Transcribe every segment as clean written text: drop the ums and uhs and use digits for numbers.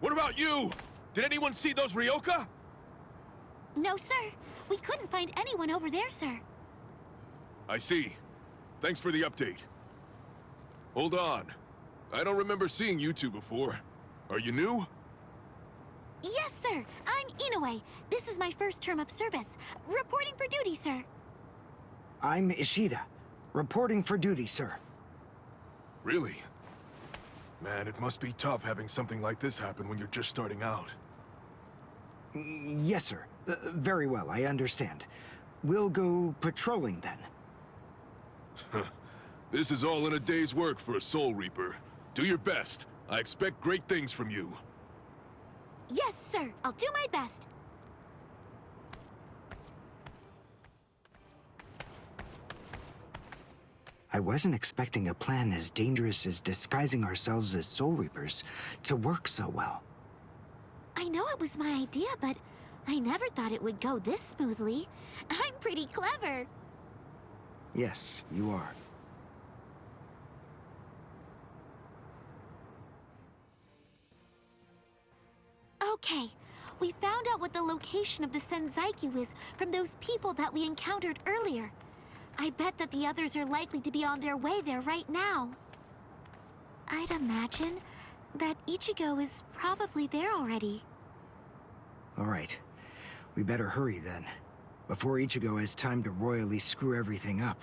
What about you? Did anyone see those Ryoka? No, sir. We couldn't find anyone over there, sir. I see. Thanks for the update. Hold on. I don't remember seeing you two before. Are you new? Yes, sir. I'm Inoue. This is my first term of service. Reporting for duty, sir. I'm Ishida. Reporting for duty, sir. Really? Man, it must be tough having something like this happen when you're just starting out. Yes, sir. Very well, I understand. We'll go patrolling then. This is all in a day's work for a Soul Reaper. Do your best. I expect great things from you. Yes, sir. I'll do my best. I wasn't expecting a plan as dangerous as disguising ourselves as Soul Reapers to work so well. I know it was my idea, but I never thought it would go this smoothly. I'm pretty clever. Yes, you are. Okay, we found out what the location of the Senzaikyu is from those people that we encountered earlier. I bet that the others are likely to be on their way there right now. I'd imagine that Ichigo is probably there already. All right. We better hurry then, before Ichigo has time to royally screw everything up.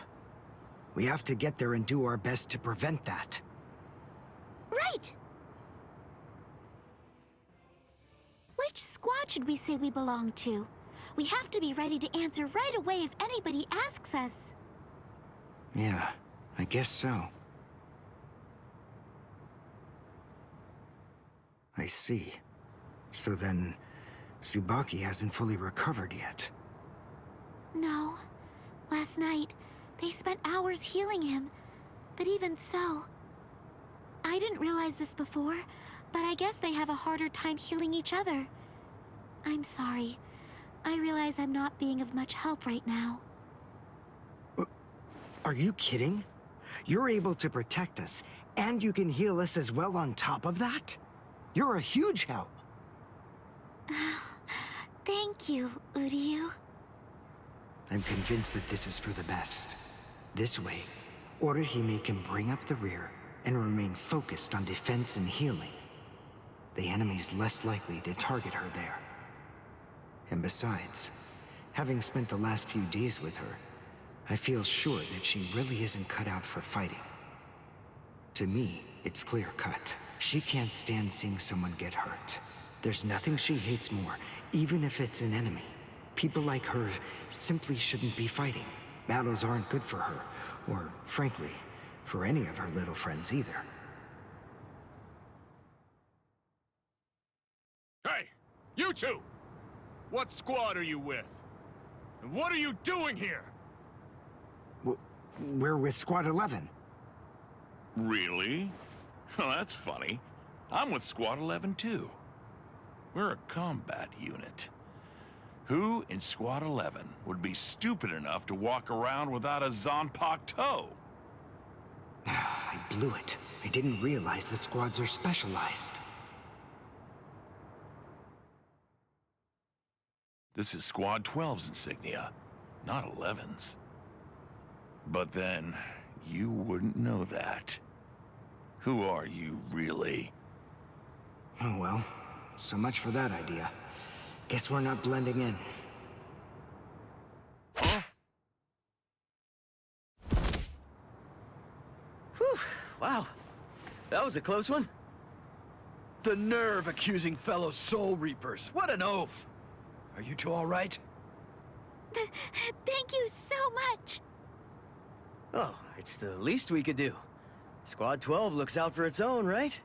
We have to get there and do our best to prevent that. Right! Which squad should we say we belong to? We have to be ready to answer right away if anybody asks us. Yeah, I guess so. I see. So then, Tsubaki hasn't fully recovered yet. No. Last night, they spent hours healing him. But even so... I didn't realize this before, but I guess they have a harder time healing each other. I'm sorry. I realize I'm not being of much help right now. Are you kidding? You're able to protect us, and you can heal us as well on top of that? You're a huge help. Thank you, Uryu. I'm convinced that this is for the best. This way, Orihime can bring up the rear and remain focused on defense and healing. The enemy's less likely to target her there. And besides, having spent the last few days with her, I feel sure that she really isn't cut out for fighting. To me, it's clear-cut. She can't stand seeing someone get hurt. There's nothing she hates more, even if it's an enemy. People like her simply shouldn't be fighting. Battles aren't good for her, or, frankly, for any of her little friends either. Hey, you two! What squad are you with? And what are you doing here? We're with Squad 11. Really? Well, that's funny. I'm with Squad 11 too. We're a combat unit. Who in Squad 11 would be stupid enough to walk around without a Zanpakuto toe? I blew it. I didn't realize the squads are specialized. This is Squad 12's insignia, not 11's. But then, you wouldn't know that. Who are you, really? Oh well, so much for that idea. Guess we're not blending in. Huh? Whew, wow. That was a close one. The nerve accusing fellow Soul Reapers. What an oaf! Are you two all right? Thank you so much. Oh, it's the least we could do. Squad 12 looks out for its own, right?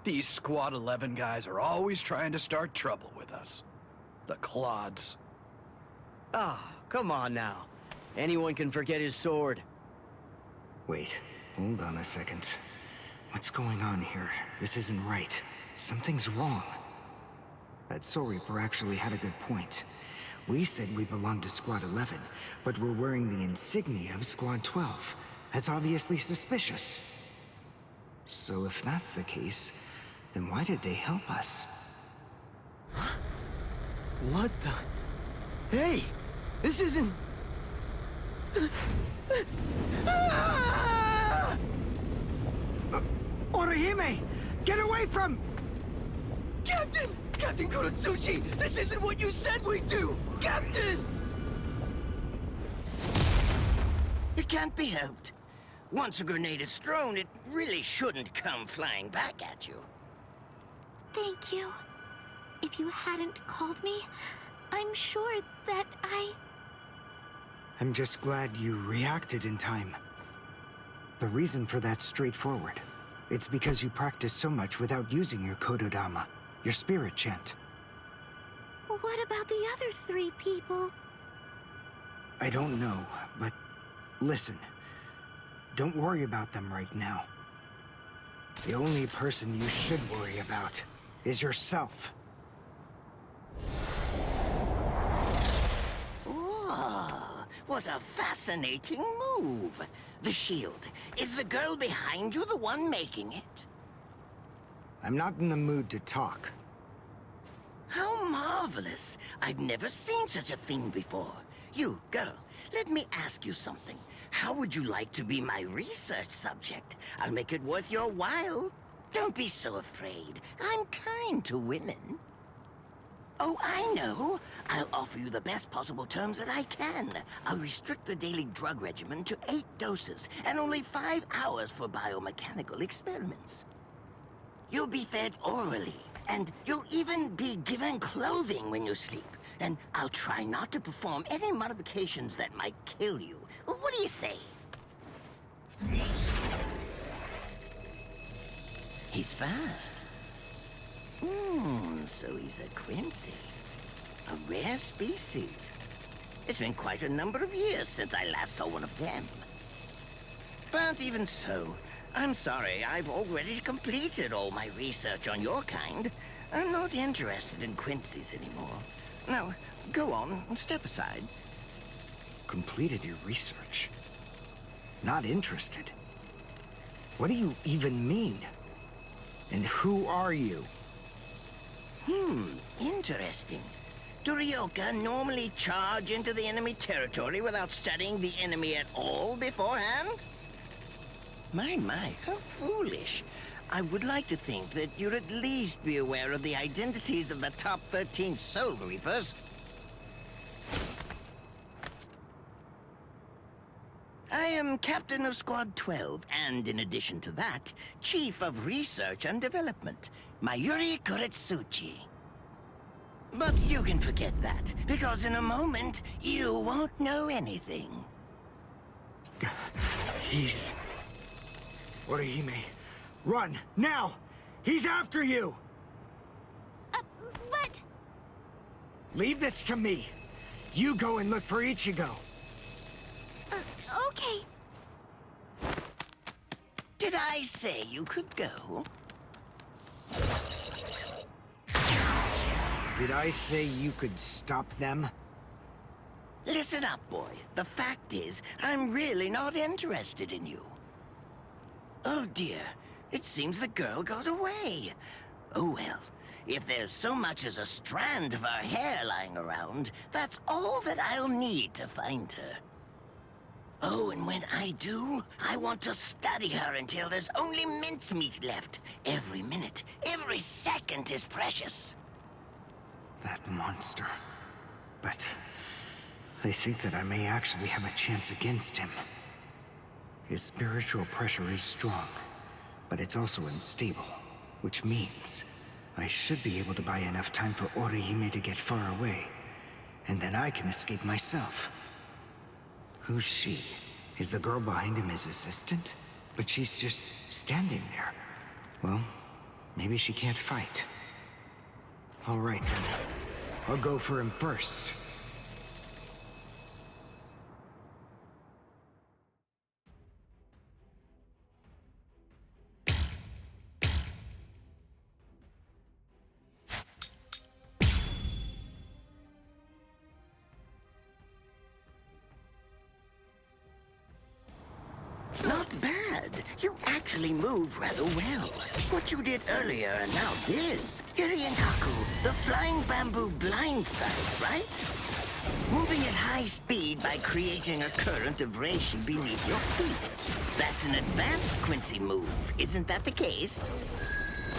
These Squad 11 guys are always trying to start trouble with us. The clods. Ah, come on now. Anyone can forget his sword. Wait, hold on a second. What's going on here? This isn't right. Something's wrong. That Soul Reaper actually had a good point. We said we belonged to Squad 11, but we're wearing the insignia of Squad 12. That's obviously suspicious. So if that's the case, Then why did they help us? What the? Hey! This isn't... Orihime! Get away from... Captain! Captain Kuratsuchi! This isn't what you said we'd do! Captain! It can't be helped. Once a grenade is thrown, it really shouldn't come flying back at you. Thank you. If you hadn't called me, I'm sure that I'm just glad you reacted in time. The reason for that's straightforward. It's because you practiced so much without using your Kododama, your spirit chant. What about the other 3 people? I don't know, but listen. Don't worry about them right now. The only person you should worry about is yourself. Oh, what a fascinating move. The shield. Is the girl behind you the one making it? I'm not in the mood to talk. How marvelous. I've never seen such a thing before. You, girl, let me ask you something. How would you like to be my research subject? I'll make it worth your while. Don't be so afraid. I'm kind to women. Oh, I know. I'll offer you the best possible terms that I can. I'll restrict the daily drug regimen to 8 doses and only 5 hours for biomechanical experiments. You'll be fed orally, and you'll even be given clothing when you sleep. And I'll try not to perform any modifications that might kill you. What do you say? He's fast. So he's a Quincy. A rare species. It's been quite a number of years since I last saw one of them. But even so, I'm sorry, I've already completed all my research on your kind. I'm not interested in Quincy's anymore. Now, go on, step aside. Completed your research? Not interested? What do you even mean? And who are you? Interesting. Do Ryoka normally charge into the enemy territory without studying the enemy at all beforehand? My, how foolish. I would like to think that you'd at least be aware of the identities of the top 13 Soul Reapers. I am Captain of Squad 12, and in addition to that, Chief of Research and Development, Mayuri Kuretsuchi. But you can forget that, because in a moment, you won't know anything. He's... Orihime, run, now! He's after you! But... Leave this to me. You go and look for Ichigo. Okay. Did I say you could go? Did I say you could stop them? Listen up, boy. The fact is, I'm really not interested in you. Oh dear, it seems the girl got away. Oh well, if there's so much as a strand of her hair lying around, that's all that I'll need to find her. Oh, and when I do, I want to study her until there's only mincemeat left. Every minute, every second is precious. That monster. But... I think that I may actually have a chance against him. His spiritual pressure is strong, but it's also unstable, which means I should be able to buy enough time for Orihime to get far away, and then I can escape myself. Who's she? Is the girl behind him his assistant? But she's just standing there. Well, maybe she can't fight. All right then. I'll go for him first. Not bad. You actually moved rather well. What you did earlier and now this. Hiryankaku, the flying bamboo blindside, right? Moving at high speed by creating a current of reishi beneath your feet. That's an advanced Quincy move, isn't that the case?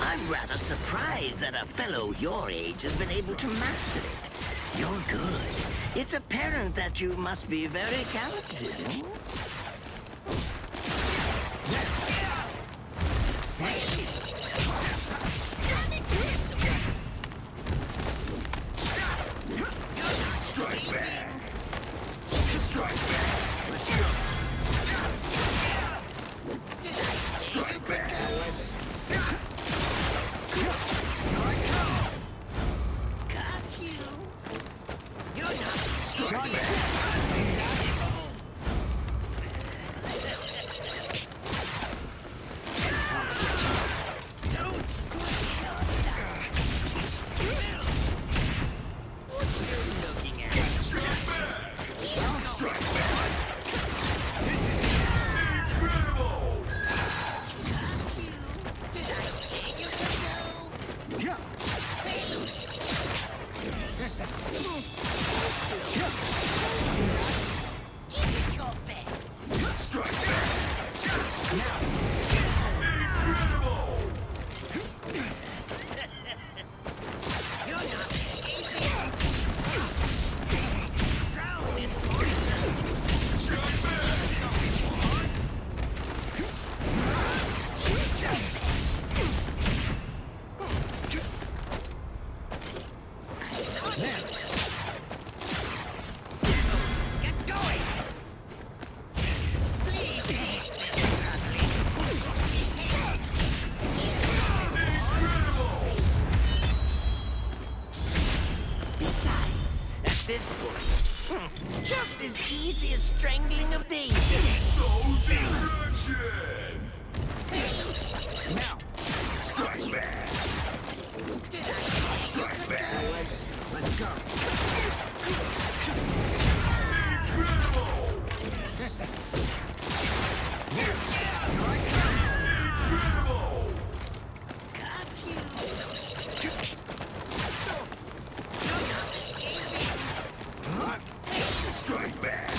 I'm rather surprised that a fellow your age has been able to master it. You're good. It's apparent that you must be very talented. Strike back! Strike back! Let's go! Strike back! Got you. You're not Strike back! Don't push your luck. What you're looking at. Strike back! Strike back! This is incredible! Did I say you could know? Yeah. Give it your best. Strike back! Incredible! You're not escaping. Drown in poison. Strike back! Give it your best. Get going. Please cease this struggling. Besides, at this point, just as easy as strangling a baby. Direction! Now, Strike back! Did I say Strike back! let's go. Incredible! Incredible! got you? You're not escaping. Strike back!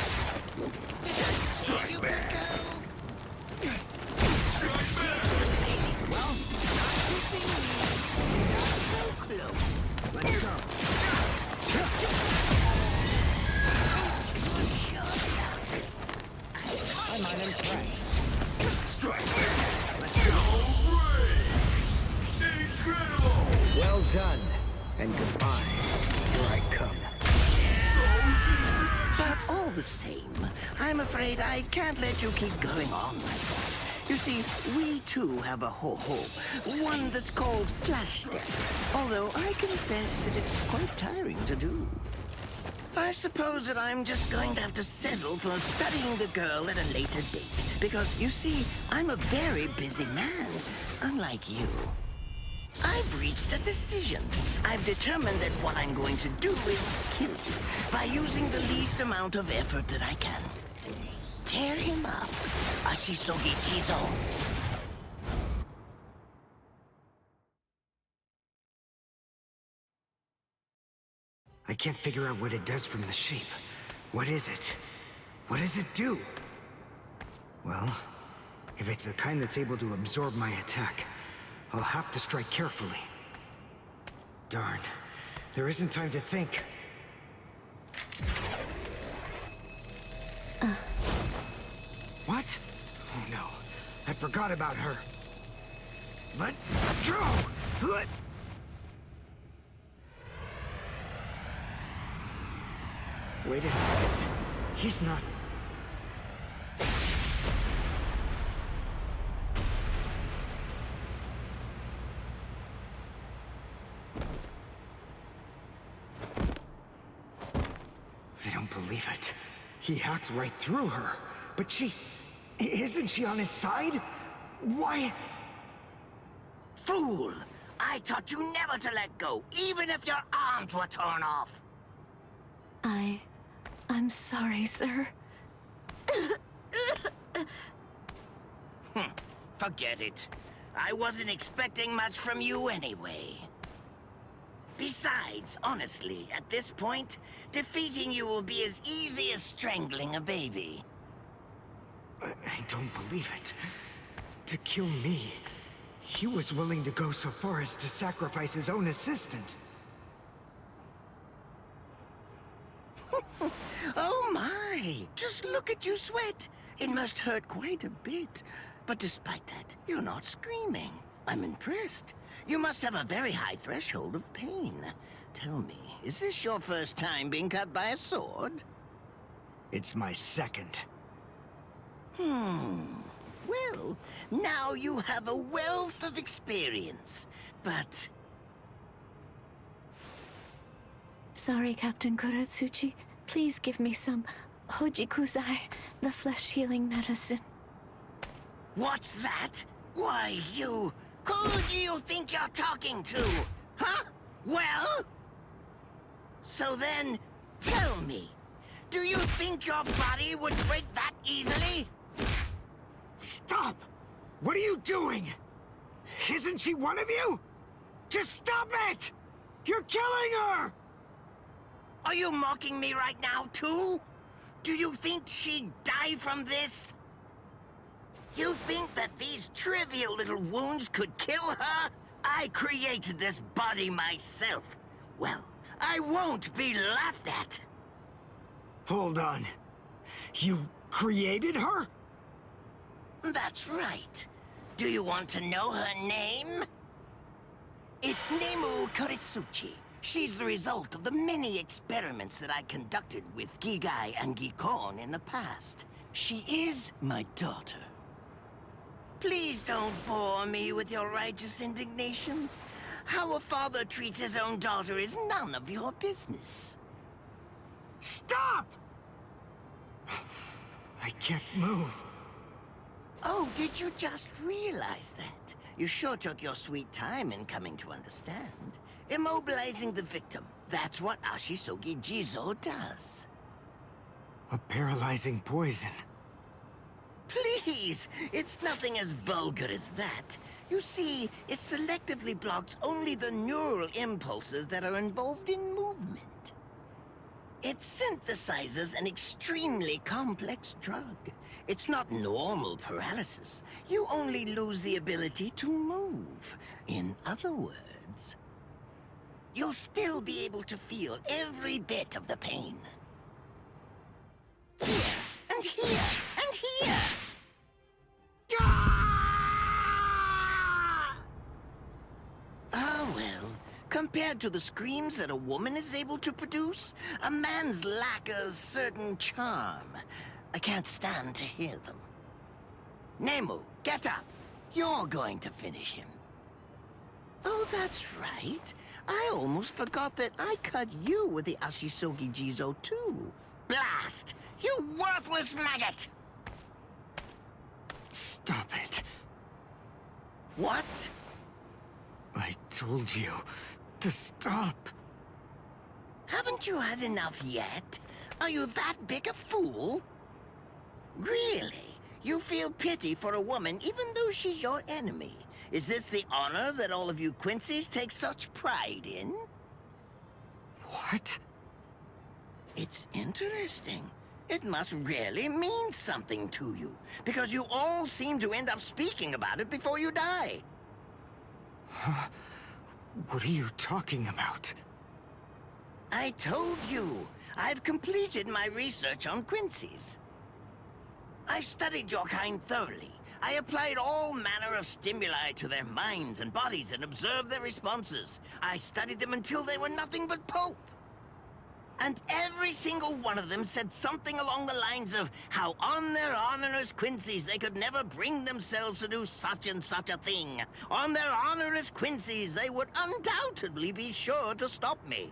Did I say Strike you back. could go? Strike back! Well, not hitting me. Not so close. Let's go. I'm unimpressed. Strike back! Let's go. Brave! Incredible! Well done. And goodbye. Here I come. But all the same, I'm afraid I can't let you keep going on like that. You see, we too have a ho-ho, one that's called flash step, although I confess that it's quite tiring to do. I suppose that I'm just going to have to settle for studying the girl at a later date, because, you see, I'm a very busy man, unlike you. I've reached a decision. I've determined that what I'm going to do is kill you by using the least amount of effort that I can. Tear him up. Ashisogi Chizo. I can't figure out what it does from the shape. What is it? What does it do? Well, if it's the kind that's able to absorb my attack, I'll have to strike carefully. Darn. There isn't time to think. What? Oh no. I forgot about her. Let go! Let... Wait a second. He's not... I don't believe it. He hacked right through her. But she... Isn't she on his side? Why... Fool! I taught you never to let go, even if your arms were torn off. I'm sorry, sir. Forget it. I wasn't expecting much from you anyway. Besides, honestly, at this point, defeating you will be as easy as strangling a baby. I don't believe it. To kill me, he was willing to go so far as to sacrifice his own assistant. Oh my! Just look at you sweat! It must hurt quite a bit. But despite that, you're not screaming. I'm impressed. You must have a very high threshold of pain. Tell me, is this your first time being cut by a sword? It's my second. Well, now you have a wealth of experience. But Sorry, Captain Kuratsuchi. Please give me some Hojikuzai, the flesh-healing medicine. what's that? Why, you... Who do you think you're talking to? Huh? Well? So then, tell me, do you think your body would break that easily? Stop! What are you doing? Isn't she one of you? Just stop it! You're killing her! Are you mocking me right now, too? Do you think she'd die from this? You think that these trivial little wounds could kill her? I created this body myself. Well, I won't be laughed at. Hold on. You created her? That's right. Do you want to know her name? It's Nemu Kuritsuchi. She's the result of the many experiments that I conducted with Gigai and Gikon in the past. She is my daughter. Please don't bore me with your righteous indignation. How a father treats his own daughter is none of your business. Stop! I can't move. Oh, did you just realize that? You sure took your sweet time in coming to understand. Immobilizing the victim. That's what Ashisogi Jizo does. A paralyzing poison. Please! It's nothing as vulgar as that. You see, it selectively blocks only the neural impulses that are involved in movement. It synthesizes an extremely complex drug. It's not normal paralysis. You only lose the ability to move. In other words, you'll still be able to feel every bit of the pain. Here, and here, and here! Ah, well, compared to the screams that a woman is able to produce, a man's lack a certain charm. I can't stand to hear them. Nemu, get up. You're going to finish him. Oh, that's right. I almost forgot that I cut you with the Ashisogi Jizo, too. Blast! You worthless maggot! Stop it. What? I told you to stop. Haven't you had enough yet? Are you that big a fool? Really? You feel pity for a woman even though she's your enemy? Is this the honor that all of you Quincy's take such pride in? What? It's interesting. It must really mean something to you, because you all seem to end up speaking about it before you die. What are you talking about? I told you, I've completed my research on Quincy's. I studied your kind thoroughly. I applied all manner of stimuli to their minds and bodies and observed their responses. I studied them until they were nothing but pulp. And every single one of them said something along the lines of how on their honor as Quincy's they could never bring themselves to do such and such a thing. On their honor as Quincy's they would undoubtedly be sure to stop me.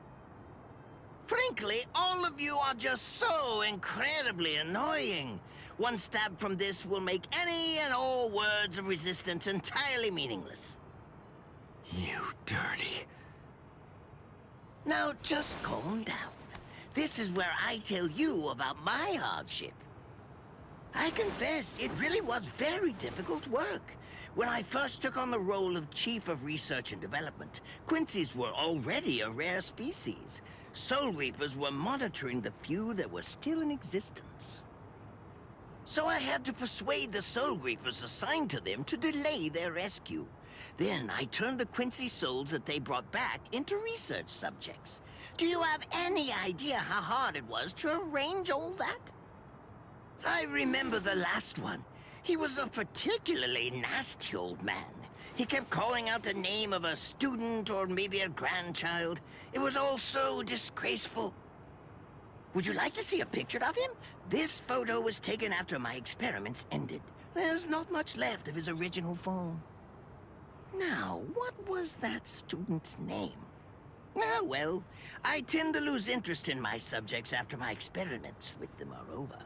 Frankly, all of you are just so incredibly annoying. One stab from this will make any and all words of resistance entirely meaningless. You dirty. Now just calm down. This is where I tell you about my hardship. I confess, it really was very difficult work. When I first took on the role of Chief of Research and Development, Quincy's were already a rare species. Soul Reapers were monitoring the few that were still in existence. So I had to persuade the Soul Reapers assigned to them to delay their rescue. Then I turned the Quincy souls that they brought back into research subjects. Do you have any idea how hard it was to arrange all that? I remember the last one. He was a particularly nasty old man. He kept calling out the name of a student or maybe a grandchild. It was all so disgraceful. Would you like to see a picture of him? This photo was taken after my experiments ended. There's not much left of his original form. Now, what was that student's name? Ah, well, I tend to lose interest in my subjects after my experiments with them are over.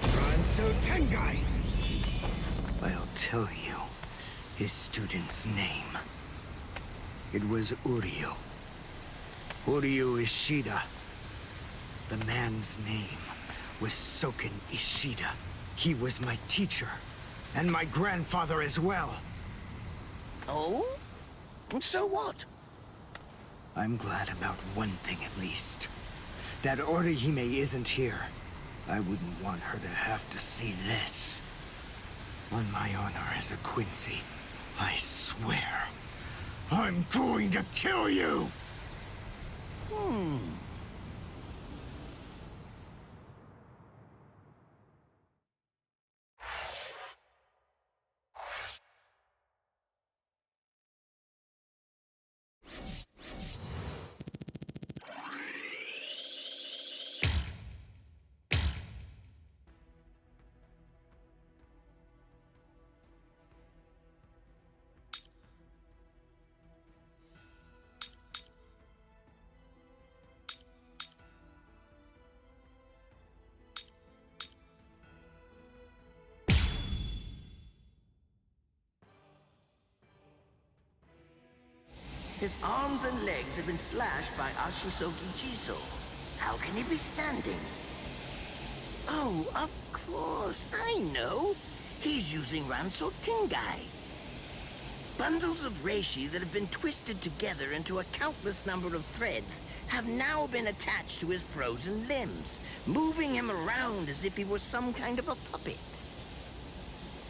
Ranso Tengai! I'll tell you his student's name. It was Uryu. Uryu Ishida. The man's name was Soken Ishida. He was my teacher, and my grandfather as well. Oh? So what? I'm glad about one thing at least. That Orihime isn't here. I wouldn't want her to have to see this. On my honor as a Quincy, I swear, I'm going to kill you! His arms and legs have been slashed by Ashisogi Jiso. How can he be standing? Oh, of course, I know. He's using Ranso Tingai. Bundles of reishi that have been twisted together into a countless number of threads have now been attached to his frozen limbs, moving him around as if he were some kind of a puppet.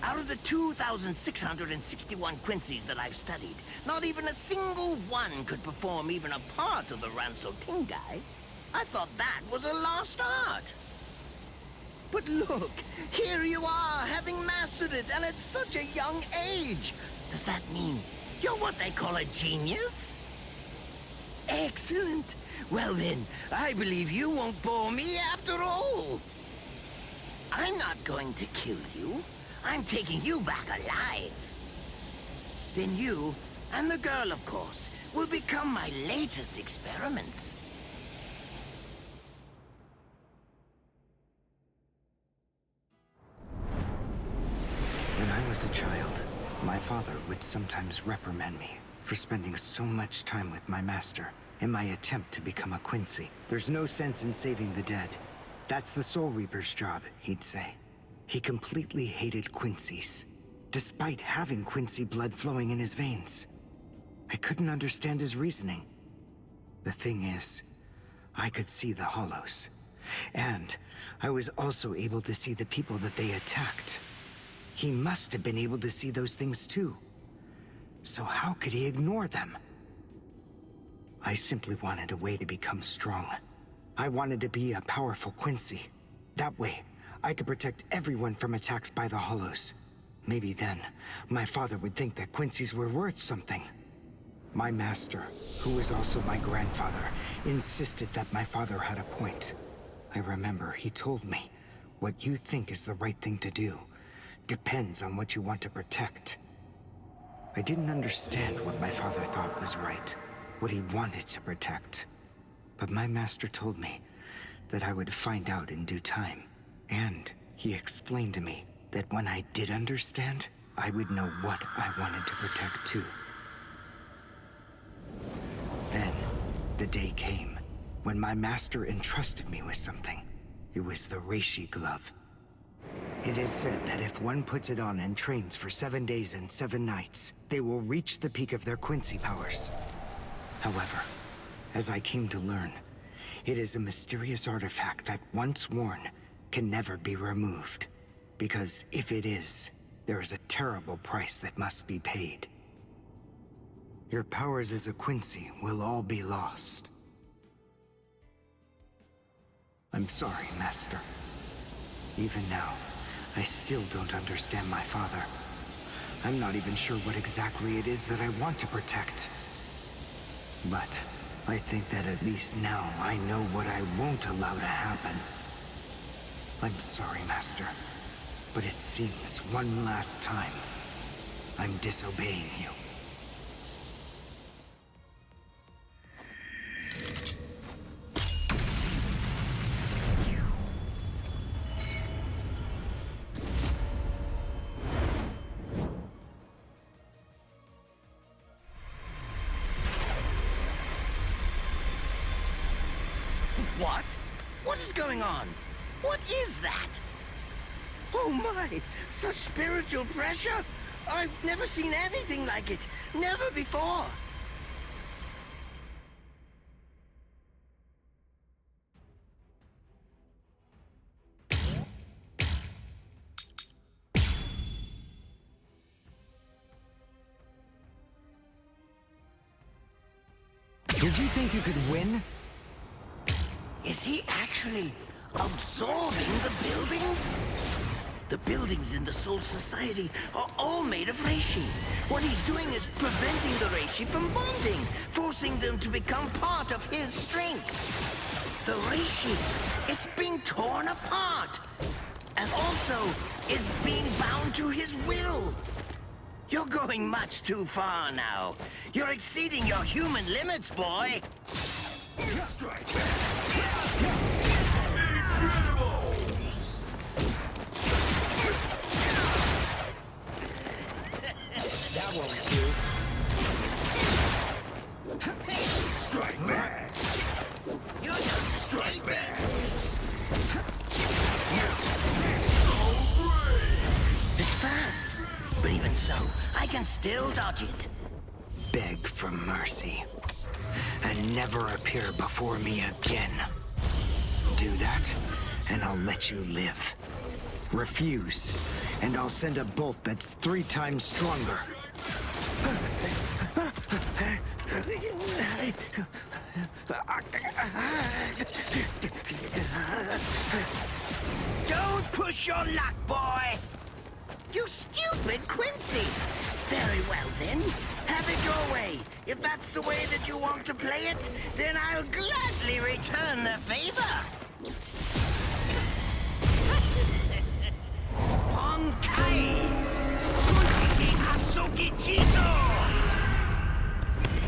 Out of the 2,661 Quincy's that I've studied, not even a single one could perform even a part of the Ranso Tingai. I thought that was a lost art. But look, here you are, having mastered it, and at such a young age. Does that mean you're what they call a genius? Excellent. Well then, I believe you won't bore me after all. I'm not going to kill you. I'm taking you back alive. Then you, and the girl, of course, will become my latest experiments. When I was a child, my father would sometimes reprimand me for spending so much time with my master in my attempt to become a Quincy. There's no sense in saving the dead. That's the Soul Reaper's job, he'd say. He completely hated Quincy's, despite having Quincy blood flowing in his veins. I couldn't understand his reasoning. The thing is, I could see the hollows, and I was also able to see the people that they attacked. He must have been able to see those things too. So how could he ignore them? I simply wanted a way to become strong. I wanted to be a powerful Quincy. That way, I could protect everyone from attacks by the hollows. Maybe then, my father would think that Quincy's were worth something. My master, who was also my grandfather, insisted that my father had a point. I remember he told me, what you think is the right thing to do depends on what you want to protect. I didn't understand what my father thought was right, what he wanted to protect. But my master told me that I would find out in due time. And he explained to me that when I did understand, I would know what I wanted to protect too. the day came when my master entrusted me with something. It was the Reishi glove. It is said that if one puts it on and trains for 7 days and 7 nights, they will reach the peak of their Quincy powers. However, as I came to learn, it is a mysterious artifact that, once worn, can never be removed. Because if it is, there is a terrible price that must be paid. Your powers as a Quincy will all be lost. I'm sorry, Master. Even now, I still don't understand my father. I'm not even sure what exactly it is that I want to protect. But I think that at least now I know what I won't allow to happen. I'm sorry, Master, but it seems one last time I'm disobeying you. What? What is going on? What is that? Oh my! Such spiritual pressure! I've never seen anything like it. Never before. Did you think you could win? Is he actually absorbing the buildings? The buildings in the Soul Society are all made of Reishi. What he's doing is preventing the Reishi from bonding, forcing them to become part of his strength. The Reishi, it's being torn apart, and also is being bound to his will. You're going much too far now. You're exceeding your human limits, boy. Strike back! Incredible! That won't do. Strike back! Strike back! So brave! It's fast, but even so, I can still dodge it. Beg for mercy, and never appear before me again. Do that, and I'll let you live. Refuse, and I'll send a bolt that's 3 times stronger. Don't push your luck, boy! You stupid Quincy! Very well, then. Have it your way. If that's the way that you want to play it, then I'll gladly return the favor. Ponkai! Kunchiki Asoki Jizo!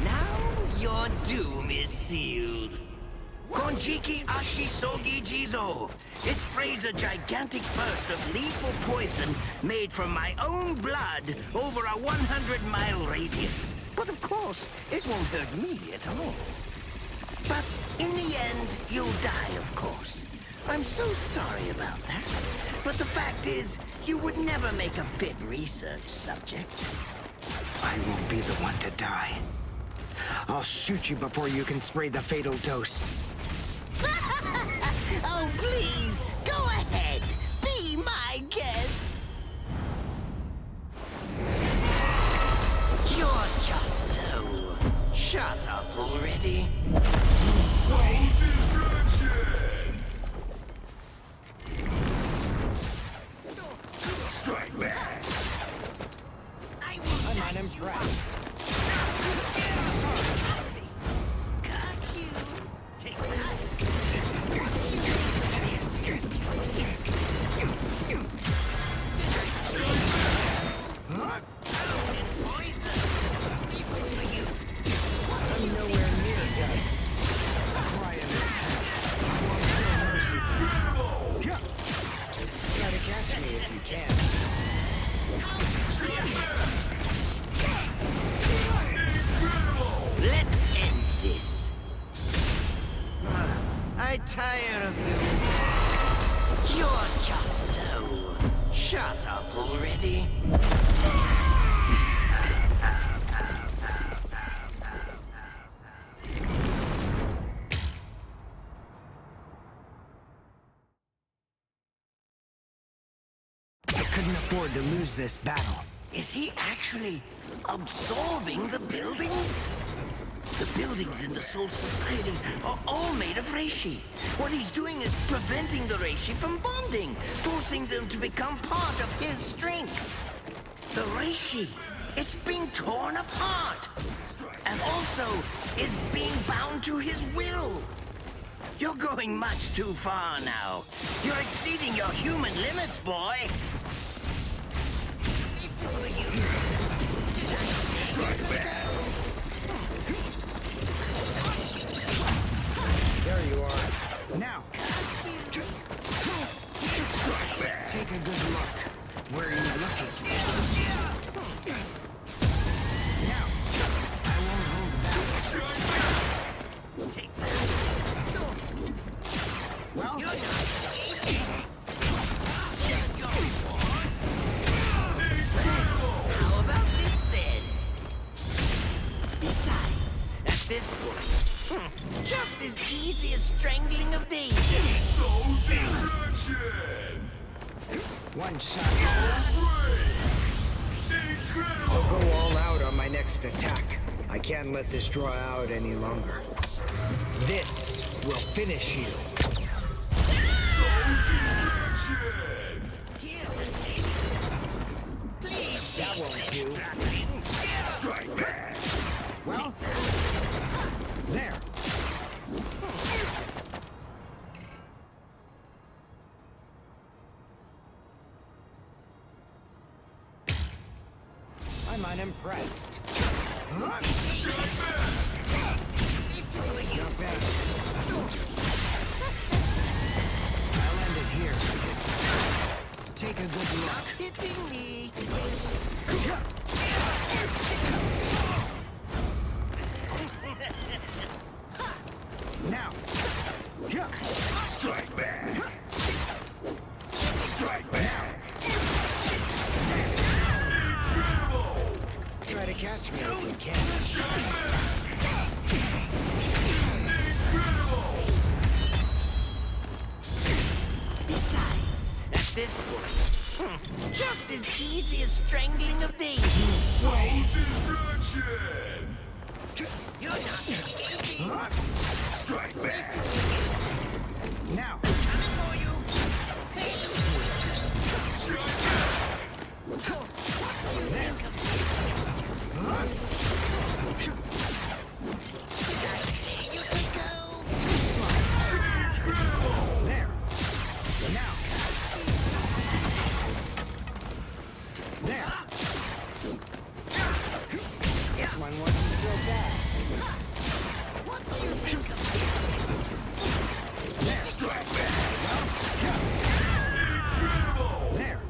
Now your doom is sealed. Konjiki Ashisogi Jizo. It sprays a gigantic burst of lethal poison made from my own blood over a 100-mile radius. But of course, it won't hurt me at all. But in the end, you'll die, of course. I'm so sorry about that. But the fact is, you would never make a fit research subject. I won't be the one to die. I'll shoot you before you can spray the fatal dose. Oh, please, go ahead. Be my guest. You're just so... Shut up already. Strike back! I'm unimpressed. Got you. Take that. I tire of you? You're just so... Shut up already. I couldn't afford to lose this battle. Is he actually absorbing the buildings? The buildings in the Soul Society are all made of reishi. What he's doing is preventing the reishi from bonding, forcing them to become part of his strength. The reishi, it's being torn apart, and also is being bound to his will. You're going much too far now. You're exceeding your human limits, boy. This is where you... Strike back. There you are. Now, take a good look. Where are you looking? Now, I won't hold back. Take that. Well, You're not escaping. How about this then? Besides, at this point, just as easy as strangling a baby. one shot. I'll go all out on my next attack. I can't let this draw out any longer. This will finish you. Here's a taste. Please. That won't do. Strike back. Well, there. I'm unimpressed. Not bad. I'll end it here. Take a good look. Hitting me. Now. Strike back. Strike back. Try to catch me if you can. Besides, at this point, just as easy as strangling a baby. You're not escaping. Strike back. Now. Coming for you. Strike there. Did I say you could go? Too slow. There. Now. There. This one wasn't so bad. What do you think of this? There. Strike back. There.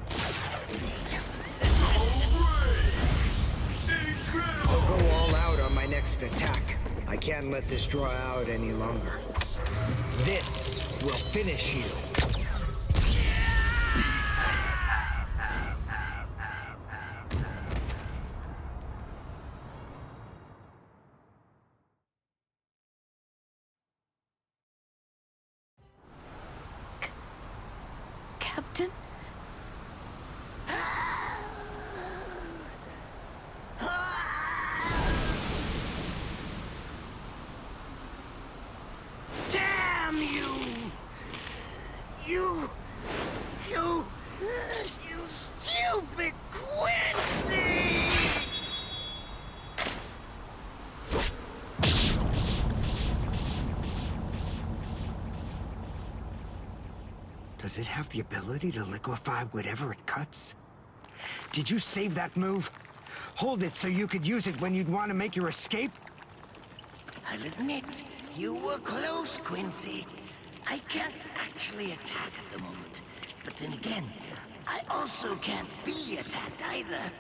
I'll go all out on my next attack. I can't let this draw out any longer. This will finish you. Captain? Damn you! You stupid Quincy! Does it have the ability to liquefy whatever it cuts? Did you save that move? Hold it so you could use it when you'd want to make your escape? I'll admit, you were close, Quincy. I can't actually attack at the moment. But then again, I also can't be attacked either.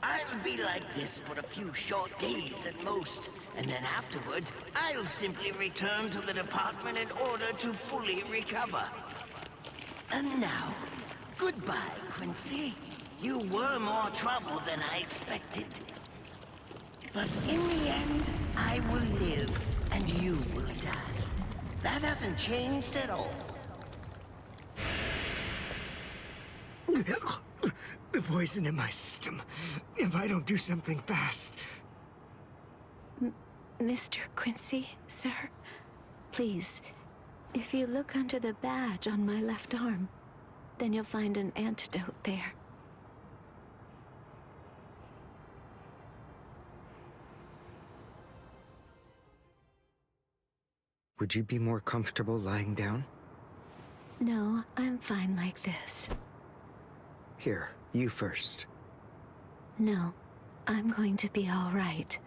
I'll be like this for a few short days at most, and then afterward, I'll simply return to the department in order to fully recover. And now, goodbye, Quincy. You were more trouble than I expected. But in the end, I will live, and you will die. That hasn't changed at all. The poison in my system. If I don't do something fast. Mr. Quincy, sir, please, if you look under the badge on my left arm, then you'll find an antidote there. Would you be more comfortable lying down? No, I'm fine like this. Here, you first. No, I'm going to be all right.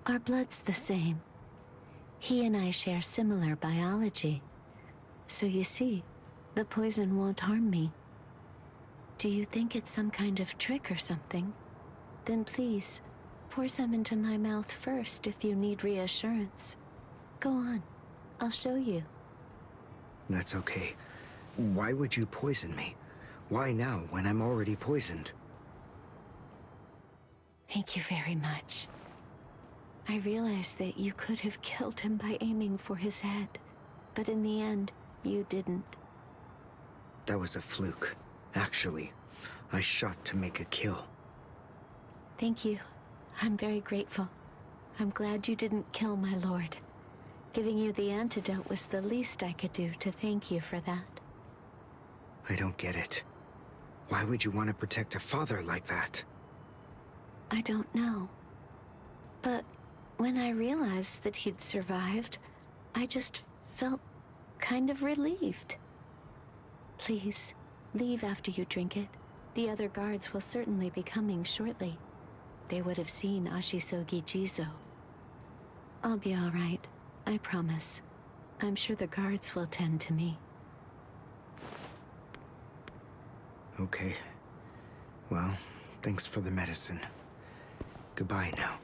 Our blood's the same. He and I share similar biology. So you see, the poison won't harm me. Do you think it's some kind of trick or something? Then please, pour some into my mouth first if you need reassurance. Go on, I'll show you. That's okay. Why would you poison me? Why now, when I'm already poisoned? Thank you very much. I realized that you could have killed him by aiming for his head, but in the end, you didn't. That was a fluke. Actually, I shot to make a kill. Thank you. I'm very grateful. I'm glad you didn't kill my lord. Giving you the antidote was the least I could do to thank you for that. I don't get it. Why would you want to protect a father like that? I don't know. But when I realized that he'd survived, I just felt kind of relieved. Please, leave after you drink it. The other guards will certainly be coming shortly. They would have seen Ashisogi Jizo. I'll be all right, I promise. I'm sure the guards will tend to me. Okay. Well, thanks for the medicine. Goodbye now.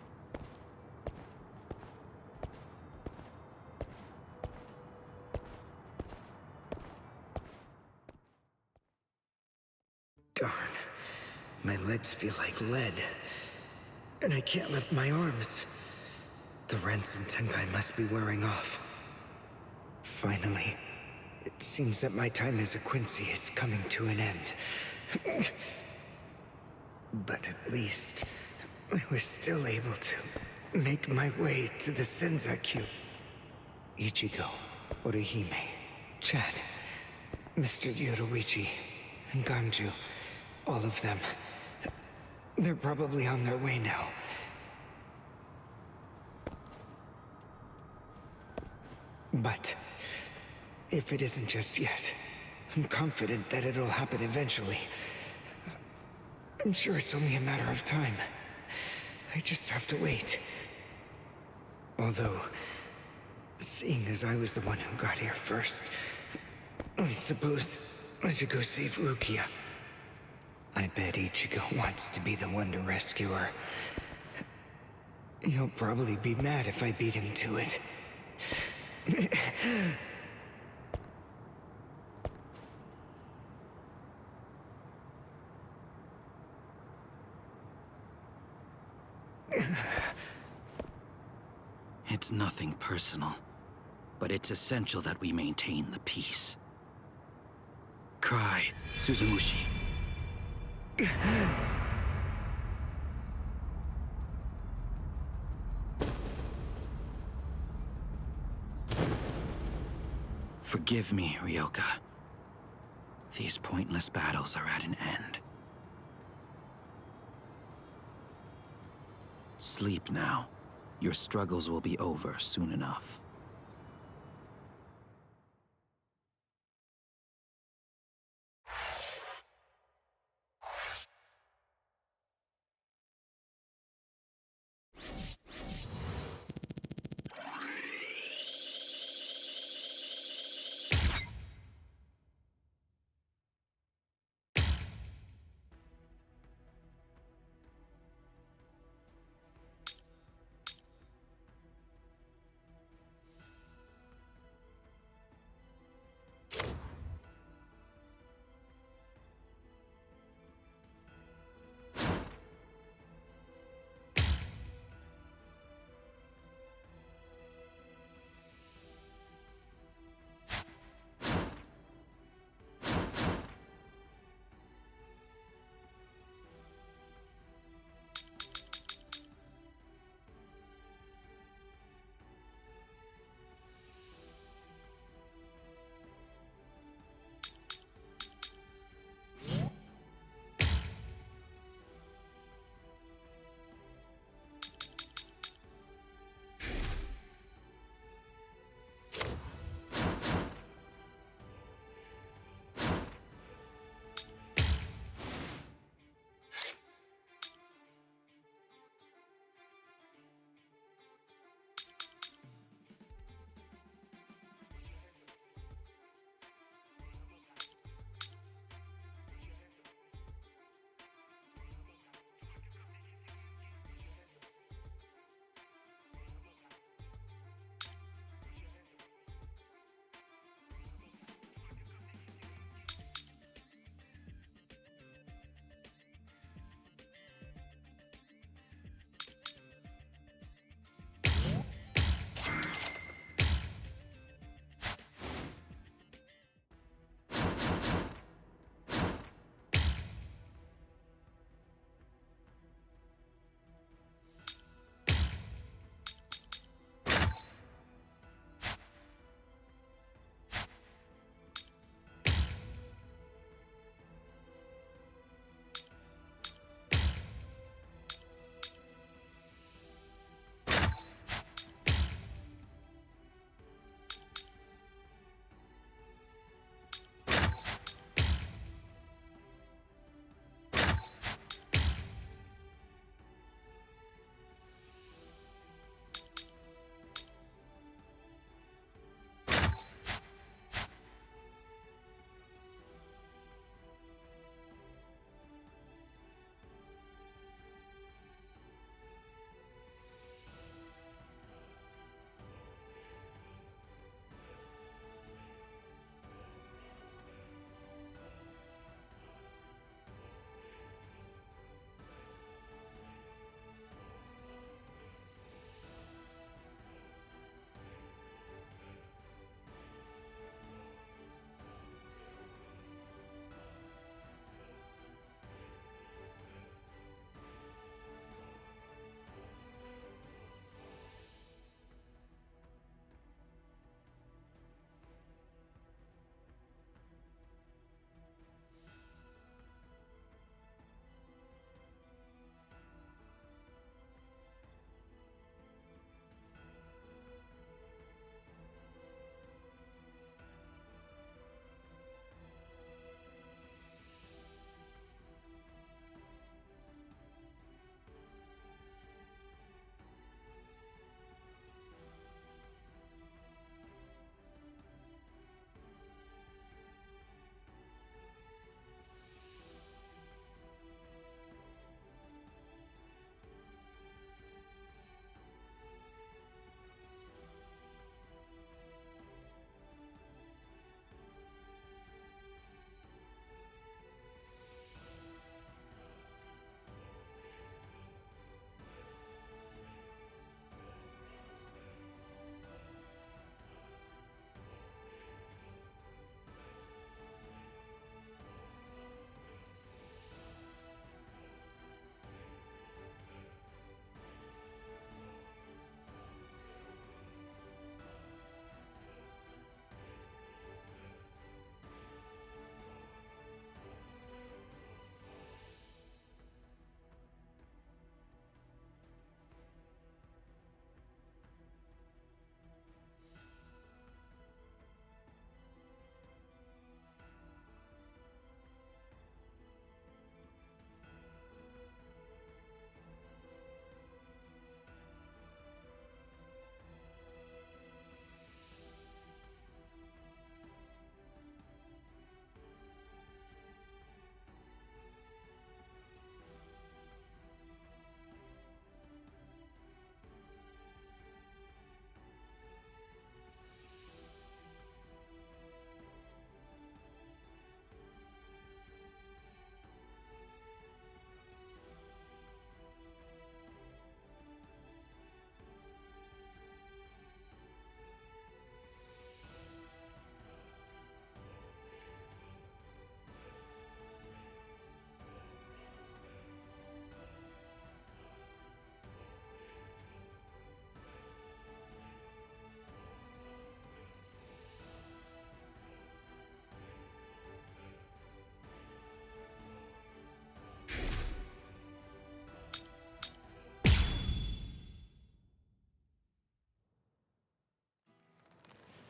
Darn. My legs feel like lead. And I can't lift my arms. The Rents and Tenkai must be wearing off. Finally, it seems that my time as a Quincy is coming to an end. But at least, I was still able to make my way to the Senzakyu. Ichigo, Orihime, Chad, Mr. Yoruichi, and Ganju, all of them. They're probably on their way now. But if it isn't just yet, I'm confident that it'll happen eventually. I'm sure it's only a matter of time. I just have to wait. Although, seeing as I was the one who got here first, I suppose I should go save Rukia. I bet Ichigo wants to be the one to rescue her. He'll probably be mad if I beat him to it. It's nothing personal, but it's essential that we maintain the peace. Cry, Suzumushi. Forgive me, Ryoka. These pointless battles are at an end. Sleep now. Your struggles will be over soon enough.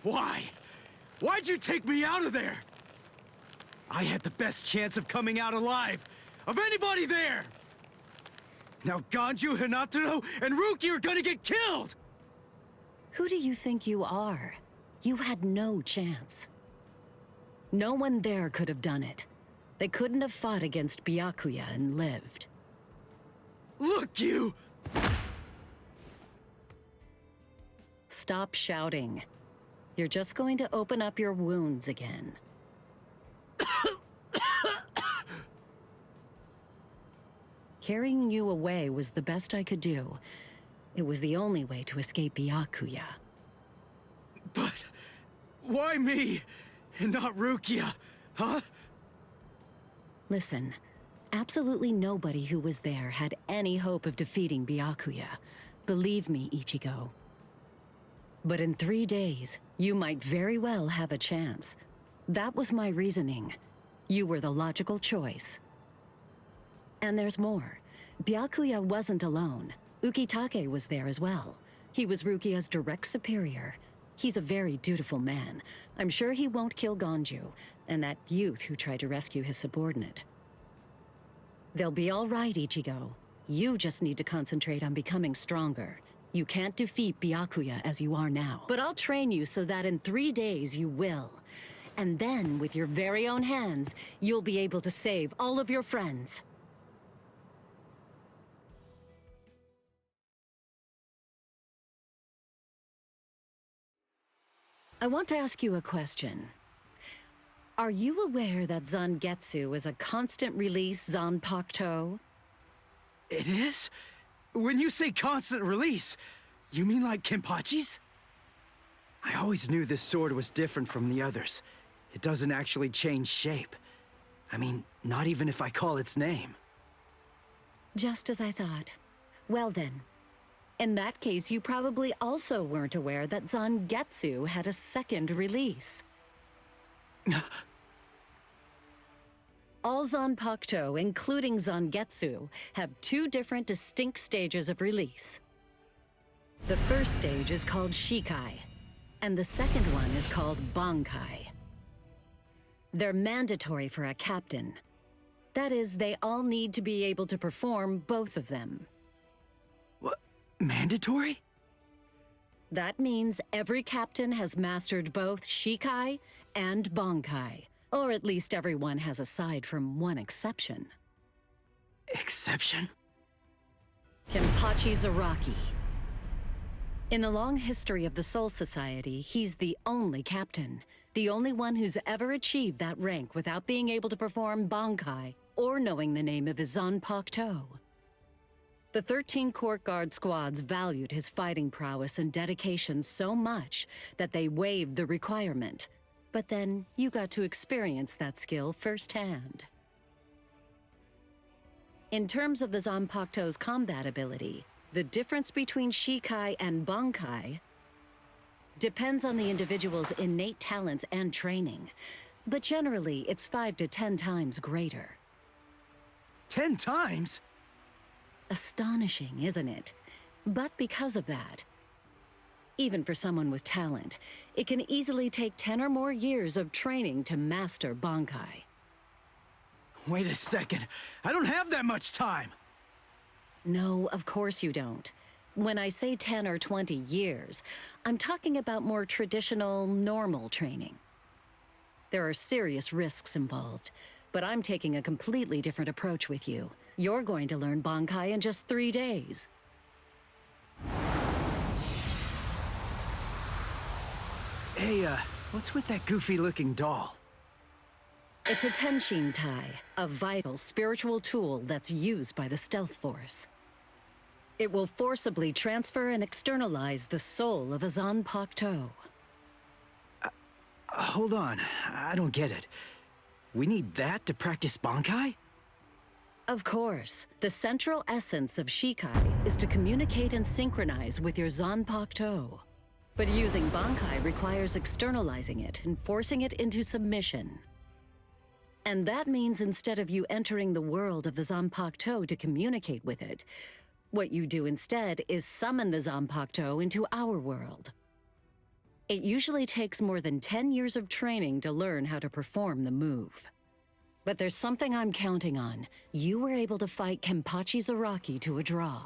Why? Why'd you take me out of there? I had the best chance of coming out alive, of anybody there! Now Ganju, Hinataro, and Ruki are gonna get killed! Who do you think you are? You had no chance. No one there could have done it. They couldn't have fought against Byakuya and lived. Look, you! Stop shouting. You're just going to open up your wounds again. Carrying you away was the best I could do. It was the only way to escape Byakuya. But why me and not Rukia, huh? Listen, absolutely nobody who was there had any hope of defeating Byakuya. Believe me, Ichigo. But in 3 days, you might very well have a chance. That was my reasoning. You were the logical choice. And there's more. Byakuya wasn't alone. Ukitake was there as well. He was Rukia's direct superior. He's a very dutiful man. I'm sure he won't kill Ganju, and that youth who tried to rescue his subordinate. They'll be all right, Ichigo. You just need to concentrate on becoming stronger. You can't defeat Byakuya as you are now. But I'll train you so that in 3 days you will. And then, with your very own hands, you'll be able to save all of your friends. I want to ask you a question. Are you aware that Zangetsu is a constant release Zanpakuto? It is? When you say constant release, you mean like Kenpachi's? I always knew this sword was different from the others. It doesn't actually change shape. I mean, not even if I call its name. Just as I thought. Well then, in that case, you probably also weren't aware that Zangetsu had a second release. All Zanpakuto, including Zangetsu, have 2 different distinct stages of release. The first stage is called Shikai, and the second one is called Bankai. They're mandatory for a captain. That is, they all need to be able to perform both of them. What? Mandatory? That means every captain has mastered both Shikai and Bankai. Or at least everyone has aside from one exception. Exception? Kenpachi Zaraki. In the long history of the Soul Society, he's the only captain. The only one who's ever achieved that rank without being able to perform Bankai or knowing the name of his Zanpakuto. The 13 court guard squads valued his fighting prowess and dedication so much that they waived the requirement. But then, you got to experience that skill firsthand. In terms of the Zanpakuto's combat ability, the difference between Shikai and Bankai depends on the individual's innate talents and training, but generally it's 5 to 10 times greater. 10 times? Astonishing, isn't it? But because of that, even for someone with talent, it can easily take 10 or more years of training to master Bankai. Wait a second. I don't have that much time. No, of course you don't. When I say 10 or 20 years, I'm talking about more traditional, normal training. There are serious risks involved, but I'm taking a completely different approach with you. You're going to learn Bankai in just 3 days. Hey, what's with that goofy-looking doll? It's a Tenshin Tai, a vital spiritual tool that's used by the Stealth Force. It will forcibly transfer and externalize the soul of a Zanpakuto. Hold on, I don't get it. We need that to practice Bankai? Of course. The central essence of Shikai is to communicate and synchronize with your Zanpakuto. But using Bankai requires externalizing it and forcing it into submission. And that means instead of you entering the world of the Zanpakuto to communicate with it, what you do instead is summon the Zanpakuto into our world. It usually takes more than 10 years of training to learn how to perform the move. But there's something I'm counting on. You were able to fight Kenpachi Zaraki to a draw.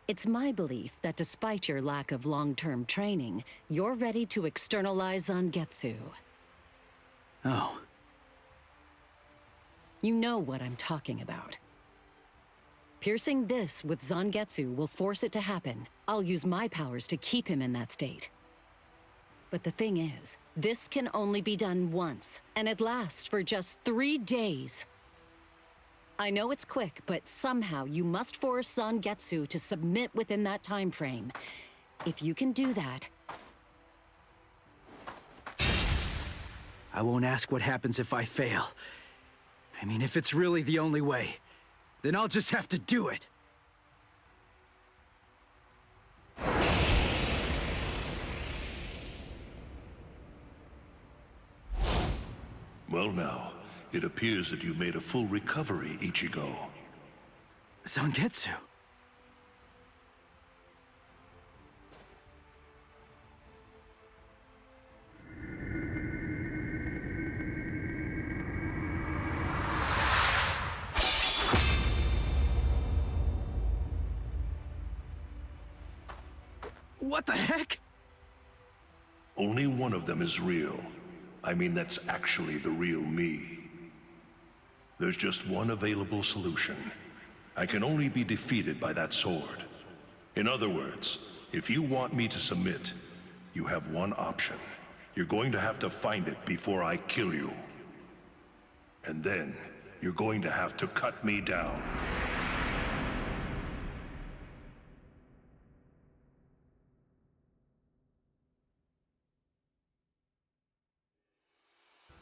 It's my belief that despite your lack of long-term training, you're ready to externalize Zangetsu. Oh. You know what I'm talking about. Piercing this with Zangetsu will force it to happen. I'll use my powers to keep him in that state. But the thing is, this can only be done once, and it lasts for just 3 days. I know it's quick, but somehow you must force Zangetsu to submit within that time frame. If you can do that... I won't ask what happens if I fail. I mean, if it's really the only way, then I'll just have to do it. Well now, it appears that you made a full recovery, Ichigo. Zangetsu. What the heck? Only one of them is real. I mean, that's actually the real me. There's just one available solution. I can only be defeated by that sword. In other words, if you want me to submit, you have one option. You're going to have to find it before I kill you. And then, you're going to have to cut me down.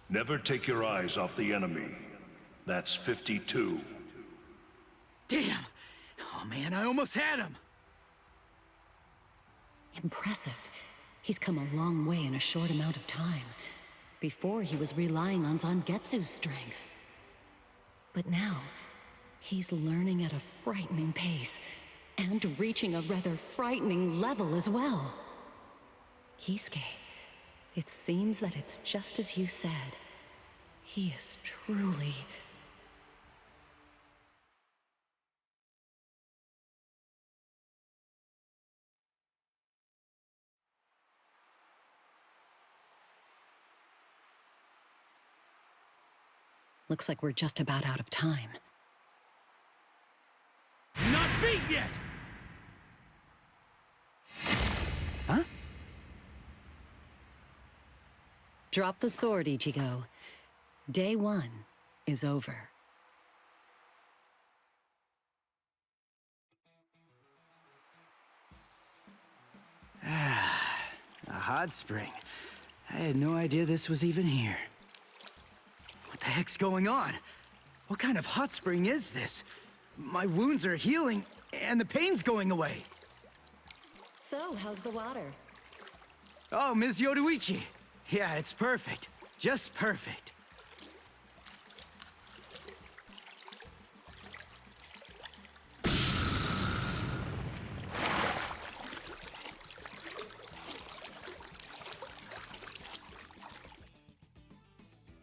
Never take your eyes off the enemy. That's 52. Damn! Oh man, I almost had him! Impressive. He's come a long way in a short amount of time. Before, he was relying on Zangetsu's strength. But now, he's learning at a frightening pace, and reaching a rather frightening level as well. Kisuke, it seems that it's just as you said. He is truly... Looks like we're just about out of time. Not beat yet! Huh? Drop the sword, Ichigo. Day 1 is over. A hot spring. I had no idea this was even here. What the heck's going on? What kind of hot spring is this? My wounds are healing, and the pain's going away. So, how's the water? Oh, Ms. Yoruichi. Yeah, it's perfect. Just perfect.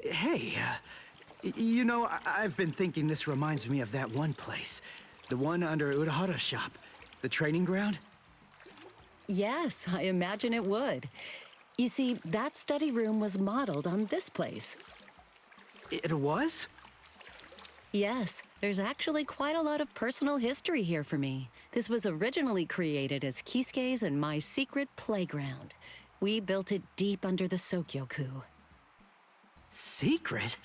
Hey, you know, I've been thinking this reminds me of that one place. The one under Urahara's shop. The training ground? Yes, I imagine it would. You see, that study room was modeled on this place. It was? Yes, there's actually quite a lot of personal history here for me. This was originally created as Kisuke's and my secret playground. We built it deep under the Sokyoku. Secret?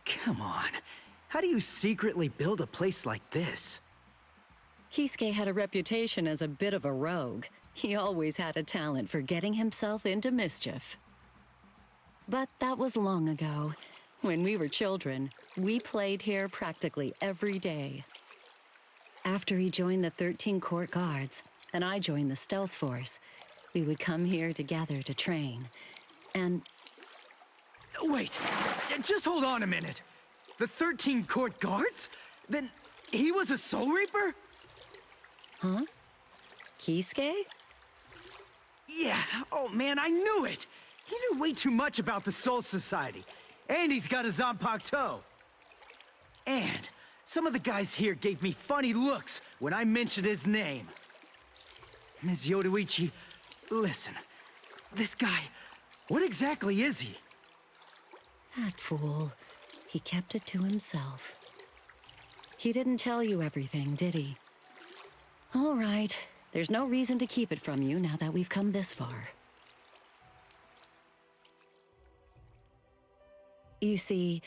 Come on. How do you secretly build a place like this? Kisuke had a reputation as a bit of a rogue. He always had a talent for getting himself into mischief. But that was long ago. When we were children, we played here practically every day. After he joined the 13 Court Guards, and I joined the Stealth Force, we would come here together to train. And... Wait, just hold on a minute. The 13 Court Guards? Then he was a Soul Reaper? Huh? Kisuke? Yeah, oh man, I knew it! He knew way too much about the Soul Society. And he's got a Zanpakuto. And some of the guys here gave me funny looks when I mentioned his name. Ms. Yoruichi, listen. This guy, what exactly is he? That fool. He kept it to himself. He didn't tell you everything, did he? All right. There's no reason to keep it from you now that we've come this far. You see,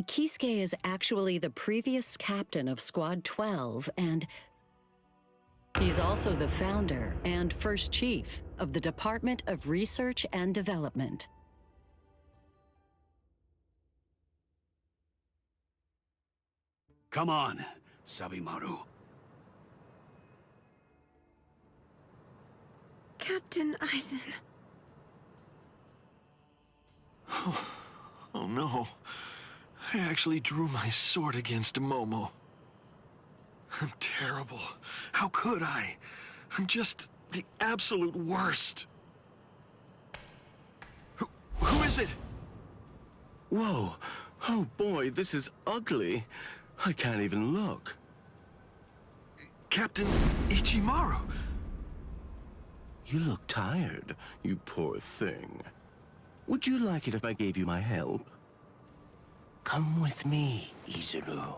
Kisuke is actually the previous captain of Squad 12, and he's also the founder and first chief of the Department of Research and Development. Come on, Sabimaru. Captain Eisen. Oh no. I actually drew my sword against Momo. I'm terrible. How could I? I'm just the absolute worst. Who is it? Whoa. Oh boy, this is ugly. I can't even look. Captain Ichimaru. You look tired, you poor thing. Would you like it if I gave you my help? Come with me, Izuru.